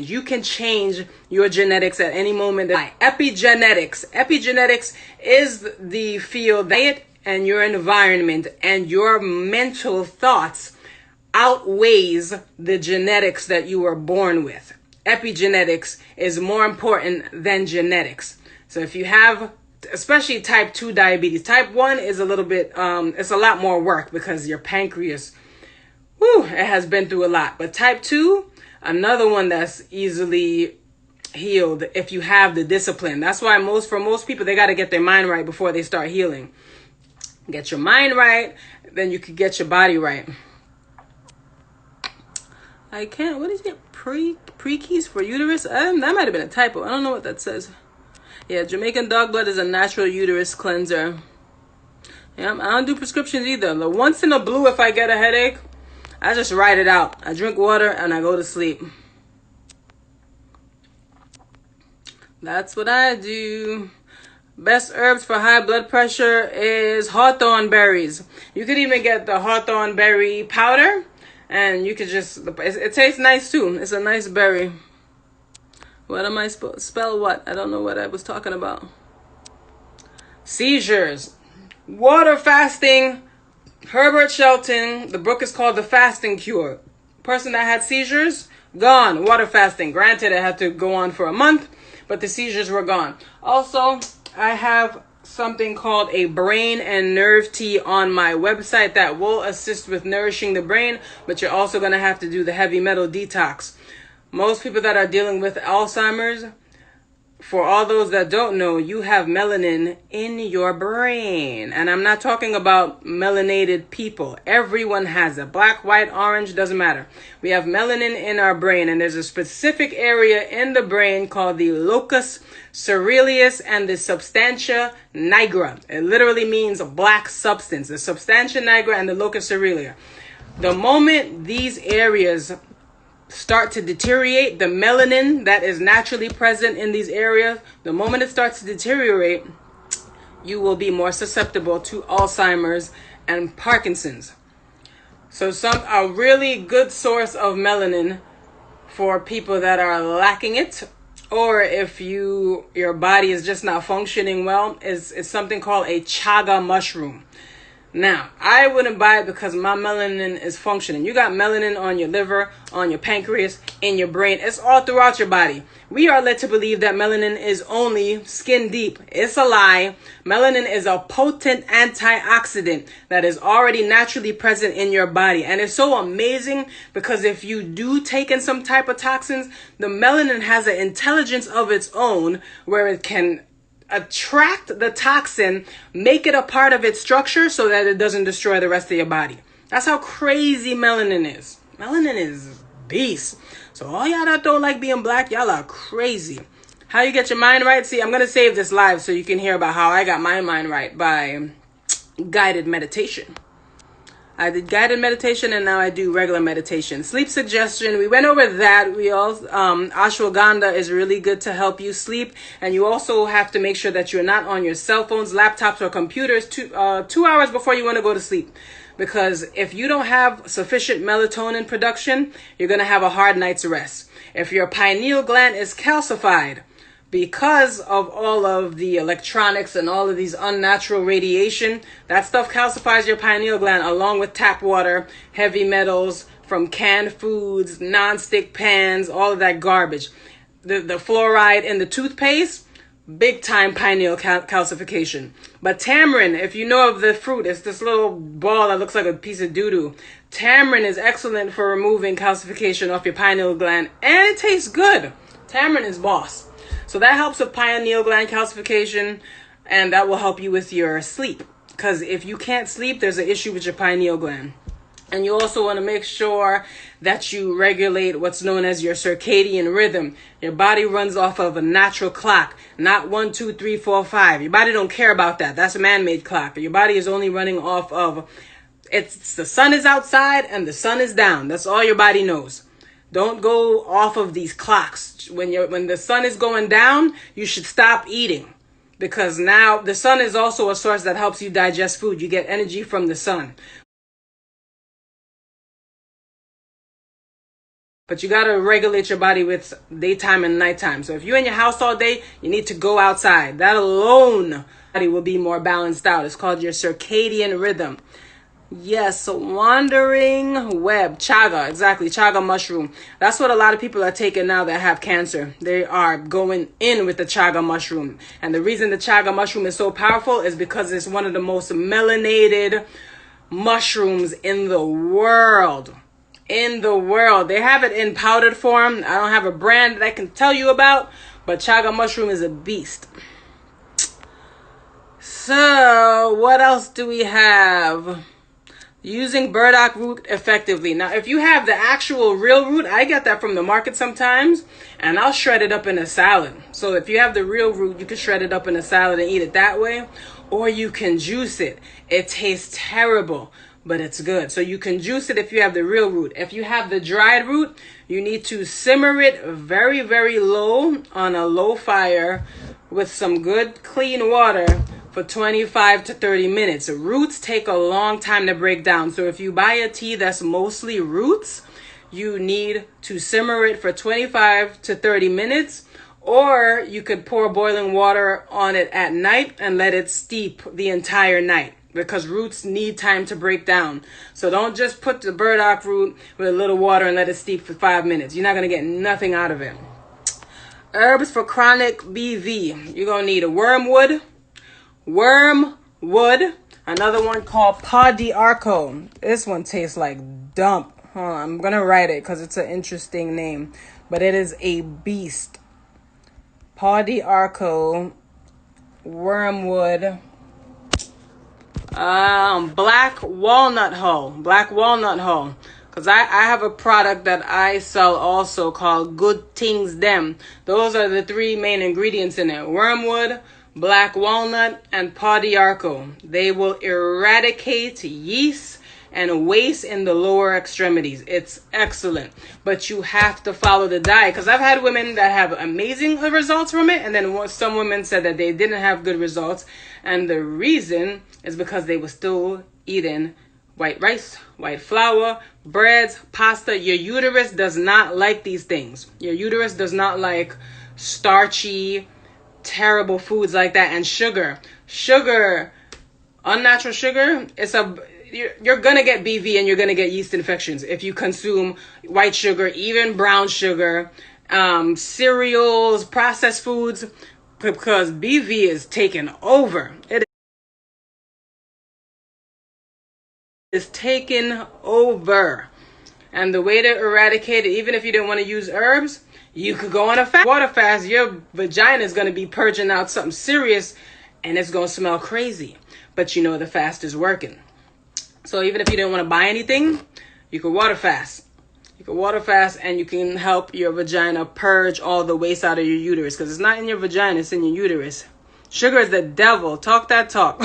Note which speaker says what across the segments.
Speaker 1: change. You can change your genetics at any moment. Epigenetics. Epigenetics is the field that and your environment and your mental thoughts outweighs the genetics that you were born with. Epigenetics is more important than genetics. So if you have, especially type 2 diabetes, type 1 is a little bit, it's a lot more work because your pancreas, it has been through a lot. But type 2, another one that's easily healed if you have the discipline. That's why for most people, they got to get their mind right before they start healing. Get your mind right, then you can get your body right. What is it? Pre-keys for uterus? That might have been a typo. I don't know what that says. Yeah, Jamaican dog blood is a natural uterus cleanser. Yeah, I don't do prescriptions either. The once in a blue, if I get a headache, I just ride it out. I drink water and I go to sleep. That's what I do. Best herbs for high blood pressure is hawthorn berries. You could even get the hawthorn berry powder, and you could it tastes nice too. It's a nice berry. What am I spell what? I don't know what I was talking about. Seizures. Water fasting. Herbert Shelton. The book is called The Fasting Cure. Person that had seizures, gone. Water fasting. Granted, it had to go on for a month, but the seizures were gone. Also, I have something called a brain and nerve tea on my website that will assist with nourishing the brain, but you're also going to have to do the heavy metal detox. Most people that are dealing with Alzheimer's, for all those that don't know, you have melanin in your brain. And I'm not talking about melanated people. Everyone has it. Black, white, orange, doesn't matter. We have melanin in our brain, and there's a specific area in the brain called the locus ceruleus and the substantia nigra. It literally means black substance. The substantia nigra and the locus ceruleus. The moment these areas start to deteriorate, the melanin that is naturally present in these areas, the moment it starts to deteriorate, you will be more susceptible to Alzheimer's and Parkinson's. So a really good source of melanin for people that are lacking it, or if your body is just not functioning well, is something called a chaga mushroom. Now, I wouldn't buy it because my melanin is functioning. You got melanin on your liver, on your pancreas, in your brain. It's all throughout your body. We are led to believe that melanin is only skin deep. It's a lie. Melanin is a potent antioxidant that is already naturally present in your body. And it's so amazing because if you do take in some type of toxins, the melanin has an intelligence of its own where it can attract the toxin, make it a part of its structure so that it doesn't destroy the rest of your body. That's how crazy melanin is. Melanin is beast. So all y'all that don't like being black, y'all are crazy. How you get your mind right? See, I'm going to save this live so you can hear about how I got my mind right by guided meditation. I did guided meditation and now I do regular meditation. Sleep suggestion, we went over that. We all ashwagandha is really good to help you sleep, and you also have to make sure that you're not on your cell phones, laptops, or computers 2 hours before you want to go to sleep. Because if you don't have sufficient melatonin production, you're going to have a hard night's rest. If your pineal gland is calcified, because of all of the electronics and all of these unnatural radiation, that stuff calcifies your pineal gland along with tap water, heavy metals from canned foods, non-stick pans, all of that garbage. The fluoride in the toothpaste, big time pineal calcification. But tamarind, if you know of the fruit, it's this little ball that looks like a piece of doo-doo. Tamarind is excellent for removing calcification off your pineal gland, and it tastes good. Tamarind is boss. So that helps with pineal gland calcification, and that will help you with your sleep. Because if you can't sleep, there's an issue with your pineal gland. And you also want to make sure that you regulate what's known as your circadian rhythm. Your body runs off of a natural clock, not 1, 2, 3, 4, 5. Your body don't care about that. That's a man-made clock. Your body is only running off of, it's the sun is outside and the sun is down. That's all your body knows. Don't go off of these clocks. When the sun is going down, you should stop eating. Because now the sun is also a source that helps you digest food. You get energy from the sun. But you got to regulate your body with daytime and nighttime. So if you're in your house all day, you need to go outside. That alone body will be more balanced out. It's called your circadian rhythm. Yes, wandering web, chaga, exactly, chaga mushroom. That's what a lot of people are taking now that have cancer. They are going in with the chaga mushroom. And the reason the chaga mushroom is so powerful is because it's one of the most melanated mushrooms in the world. They have it in powdered form. I don't have a brand that I can tell you about, but chaga mushroom is a beast. So, what else do we have? Using burdock root effectively. Now, if you have the actual real root, I get that from the market sometimes, and I'll shred it up in a salad. So if you have the real root, you can shred it up in a salad and eat it that way, or you can juice it. It tastes terrible, but it's good. So you can juice it if you have the real root. If you have the dried root, you need to simmer it very, very low on a low fire with some good clean water for 25 to 30 minutes. Roots take a long time to break down. So if you buy a tea that's mostly roots, you need to simmer it for 25 to 30 minutes, or you could pour boiling water on it at night and let it steep the entire night, because roots need time to break down. So don't just put the burdock root with a little water and let it steep for 5 minutes. You're not going to get nothing out of it. Herbs for chronic BV. You're going to need a wormwood, another one called Pau d'Arco. This one tastes like dump. I'm going to write it because it's an interesting name, but it is a beast. Pau d'Arco, wormwood, black walnut hull, because I have a product that I sell also called Good Things Them. Those are the three main ingredients in it: wormwood, black walnut, and Pau d'Arco. They will eradicate yeast and waste in the lower extremities. It's excellent, but you have to follow the diet, because I've had women that have amazing results from it, and then some women said that they didn't have good results, and the reason is because they were still eating white rice, white flour, breads, pasta. Your uterus does not like these things. Your uterus does not like starchy, terrible foods like that. And sugar, unnatural sugar, you're gonna get BV and you're gonna get yeast infections if you consume white sugar, even brown sugar, cereals, processed foods, because BV is taking over. It is taking over. And the way to eradicate it, even if you didn't want to use herbs, you could go on a water fast. Your vagina is going to be purging out something serious, and it's going to smell crazy. But you know the fast is working. So even if you didn't want to buy anything, you could water fast. You can water fast, and you can help your vagina purge all the waste out of your uterus, because it's not in your vagina, it's in your uterus. Sugar is the devil. Talk that talk.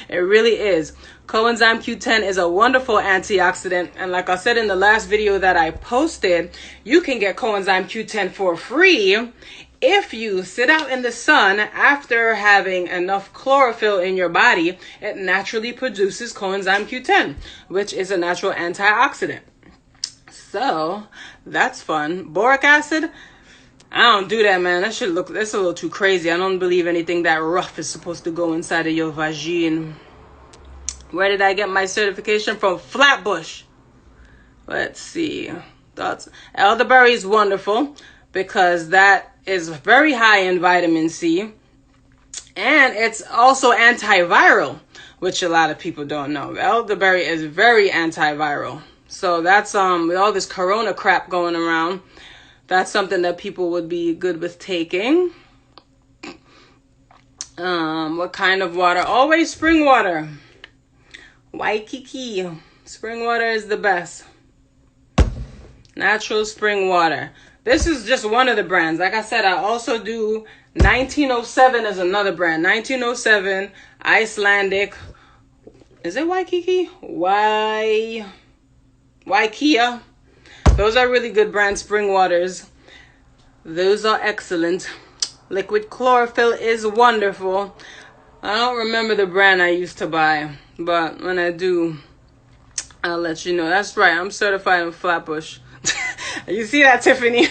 Speaker 1: It really is. Coenzyme Q10 is a wonderful antioxidant. And like I said in the last video that I posted, you can get Coenzyme Q10 for free if you sit out in the sun after having enough chlorophyll in your body. It naturally produces Coenzyme Q10, which is a natural antioxidant. So that's fun. Boric acid, I don't do that, man. That's a little too crazy. I don't believe anything that rough is supposed to go inside of your vagine. Where did I get my certification from? Flatbush. Let's see. Elderberry is wonderful because that is very high in vitamin C. And it's also antiviral, which a lot of people don't know. Elderberry is very antiviral. So that's with all this corona crap going around, that's something that people would be good with taking. What kind of water? Always spring water. Waikiki. Spring water is the best. Natural spring water. This is just one of the brands. Like I said, I also do 1907 is another brand. 1907, Icelandic. Is it Waikiki? Waikia. Those are really good brand spring waters. Those are excellent. Liquid chlorophyll is wonderful. I don't remember the brand I used to buy, but when I do, I'll let you know. That's right, I'm certified in Flatbush. You see that, Tiffany?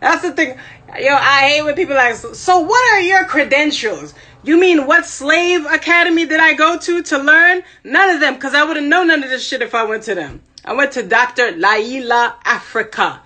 Speaker 1: That's the thing. Yo, I hate when people are like, so what are your credentials? You mean what slave academy did I go to learn? None of them, because I wouldn't know none of this shit if I went to them. I went to Dr. Laila Afrika.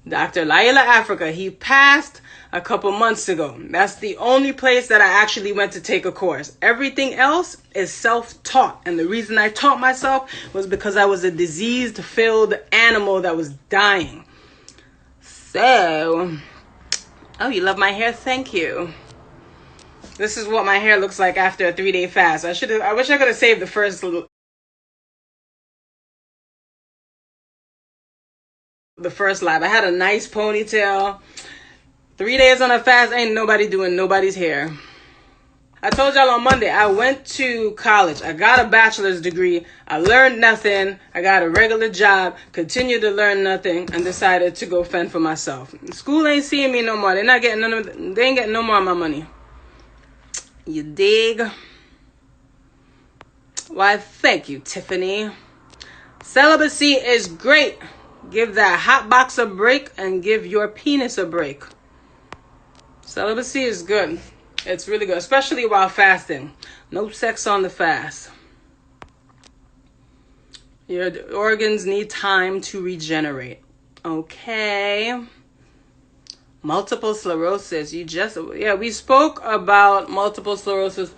Speaker 1: Dr. Laila Afrika. He passed a couple months ago. That's the only place that I actually went to take a course. Everything else is self-taught. And the reason I taught myself was because I was a disease-filled animal that was dying. So, oh, you love my hair? Thank you. This is what my hair looks like after a 3-day fast. I wish I could have saved the first live. I had a nice ponytail. 3 days on a fast, ain't nobody doing nobody's hair. I told y'all on Monday, I went to college. I got a bachelor's degree. I learned nothing. I got a regular job, continued to learn nothing, and decided to go fend for myself. School ain't seeing me no more. They ain't getting no more of my money. You dig? Why, thank you, Tiffany. Celibacy is great. Give that hot box a break and give your penis a break. Celibacy is good. It's really good, especially while fasting. No sex on the fast. Your organs need time to regenerate. Okay. Multiple sclerosis. We spoke about multiple sclerosis.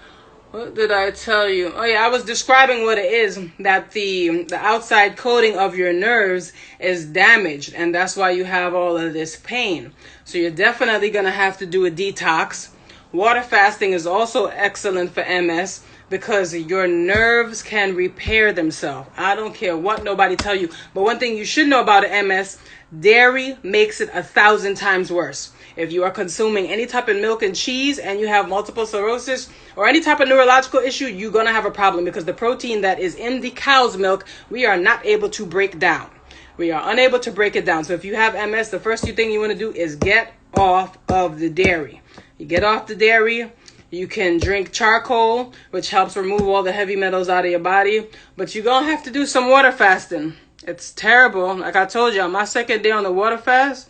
Speaker 1: What did I tell you? Oh yeah, I was describing what it is, that the outside coating of your nerves is damaged, and that's why you have all of this pain. So you're definitely going to have to do a detox. Water fasting is also excellent for MS because your nerves can repair themselves. I don't care what nobody tell you, but one thing you should know about MS, dairy makes it 1,000 times worse. If you are consuming any type of milk and cheese and you have multiple sclerosis or any type of neurological issue, you're going to have a problem because the protein that is in the cow's milk, we are not able to break down. We are unable to break it down. So if you have MS, the first thing you want to do is get off of the dairy. You get off the dairy. You can drink charcoal, which helps remove all the heavy metals out of your body. But you're going to have to do some water fasting. It's terrible. Like I told you, on my second day on the water fast,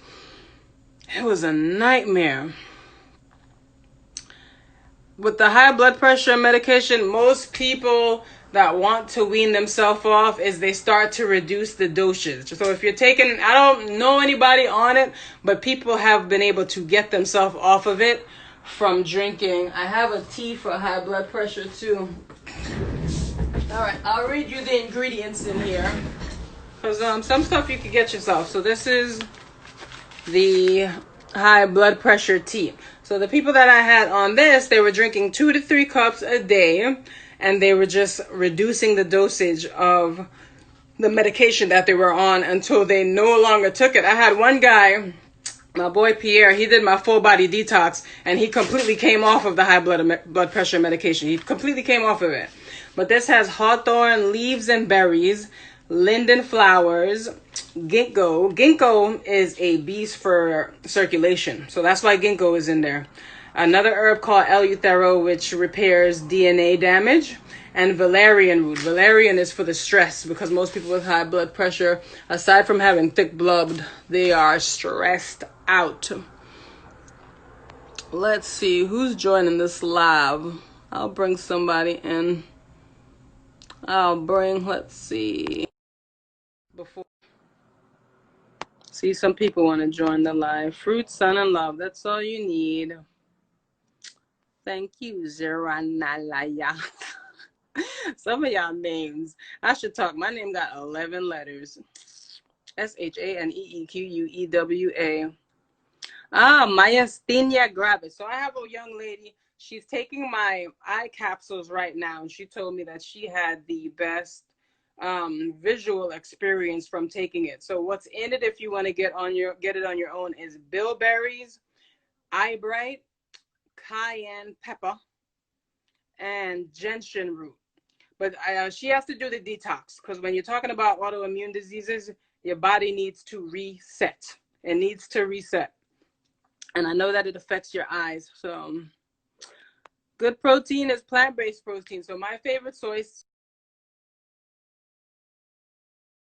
Speaker 1: it was a nightmare. With the high blood pressure medication, most people that want to wean themselves off is they start to reduce the dosage. So if you're taking, I don't know anybody on it, but people have been able to get themselves off of it from drinking. I have a tea for high blood pressure too. All right, I'll read you the ingredients in here. Because some stuff you can get yourself. So this is the high blood pressure tea. So the people that I had on this, they were drinking 2 to 3 cups a day, and they were just reducing the dosage of the medication that they were on until they no longer took it. I had one guy, my boy Pierre, he did my full body detox, and he completely came off of the high blood pressure medication. He completely came off of it. But this has hawthorn leaves and berries, linden flowers, ginkgo. Ginkgo is a beast for circulation, so that's why ginkgo is in there. Another herb called eleuthero, which repairs DNA damage, and valerian root. Valerian is for the stress, because most people with high blood pressure, aside from having thick blood, they are stressed out. Let's see who's joining this live. I'll bring somebody in. Let's see. Before, see, some people want to join the live. Fruit, sun, and love. That's all you need. Thank you, Zeranalaya. Some of y'all names. I should talk. My name got 11 letters. SHANEEQUEWA. Myasthenia gravis. So I have a young lady. She's taking my eye capsules right now, and she told me that she had the best visual experience from taking it. So what's in it, if you want to get it on your own, is bilberries, eyebright, cayenne pepper, and gentian root. But she has to do the detox, because when you're talking about autoimmune diseases, your body needs to reset. It needs to reset. And I know that it affects your eyes. So good protein is plant-based protein. So my favorite soy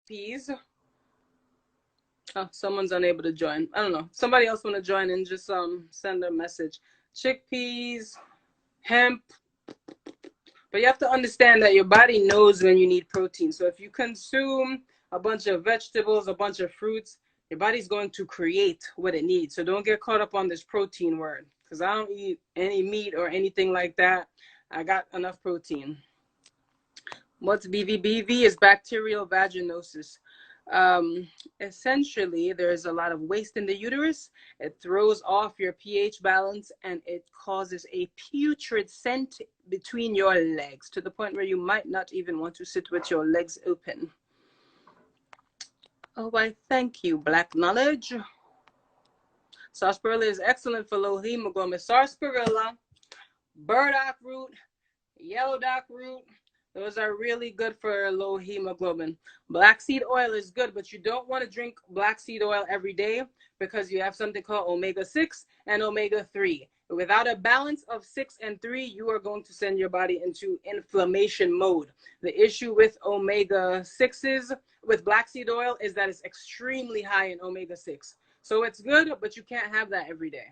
Speaker 1: peas, Oh, someone's unable to join. I don't know. Somebody else want to join and just send a message. Chickpeas, hemp. But you have to understand that your body knows when you need protein. So if you consume a bunch of vegetables, a bunch of fruits, your body's going to create what it needs. So don't get caught up on this protein word, because I don't eat any meat or anything like that. I got enough protein. What's BV? BV is bacterial vaginosis. Essentially, there's a lot of waste in the uterus. It throws off your pH balance and it causes a putrid scent between your legs to the point where you might not even want to sit with your legs open. Oh, why, thank you, Black Knowledge. Sarsaparilla is excellent for low hemoglobin. Sarsaparilla, burdock root, yellow dock root, those are really good for low hemoglobin. Black seed oil is good, but you don't want to drink black seed oil every day because you have something called omega-6 and omega-3. Without a balance of 6 and 3, you are going to send your body into inflammation mode. The issue with omega-6s, with black seed oil, is that it's extremely high in omega-6. So it's good, but you can't have that every day.